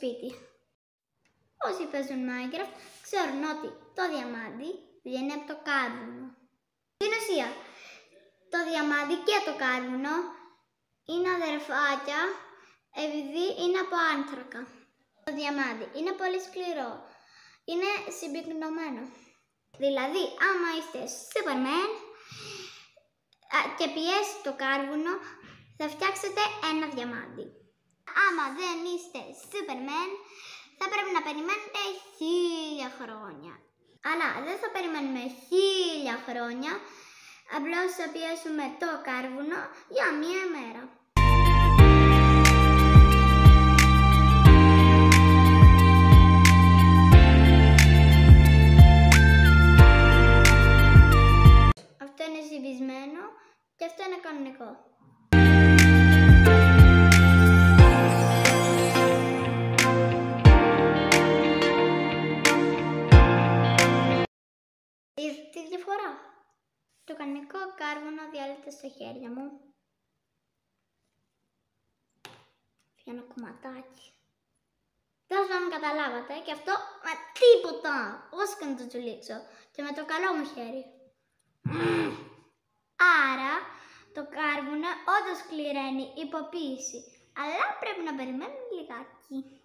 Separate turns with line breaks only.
σπίτι. Όσοι παίζουν Minecraft ξέρουν ότι το διαμάντι βγαίνει από το κάρβουνο. Στην ουσία, το διαμάντι και το κάρβουνο είναι αδερφάκια επειδή είναι από άνθρακα. Το διαμάντι είναι πολύ σκληρό, είναι συμπυκνωμένο. Δηλαδή, άμα είστε Superman και πιέσει το κάρβουνο, θα φτιάξετε ένα διαμάντι. Άμα δεν είστε Superman, θα πρέπει να περιμένετε 1000 χρόνια. Αλλά δεν θα περιμένουμε 1000 χρόνια, απλώς θα πιέσουμε το κάρβουνο για μία μέρα. Αυτό είναι ζυμισμένο και αυτό είναι κανονικό. Είδατε τη διαφορά? Το κανονικό κάρβουνο διαλύεται στα χέρια μου. Ένα κομματάκι. Δεν θα με καταλάβατε και αυτό με τίποτα. Όσο και να το τσουλήξω. Και με το καλό μου χέρι. Άρα το κάρβουνο όντως κληραίνει υποποίηση. Αλλά πρέπει να περιμένουμε λιγάκι.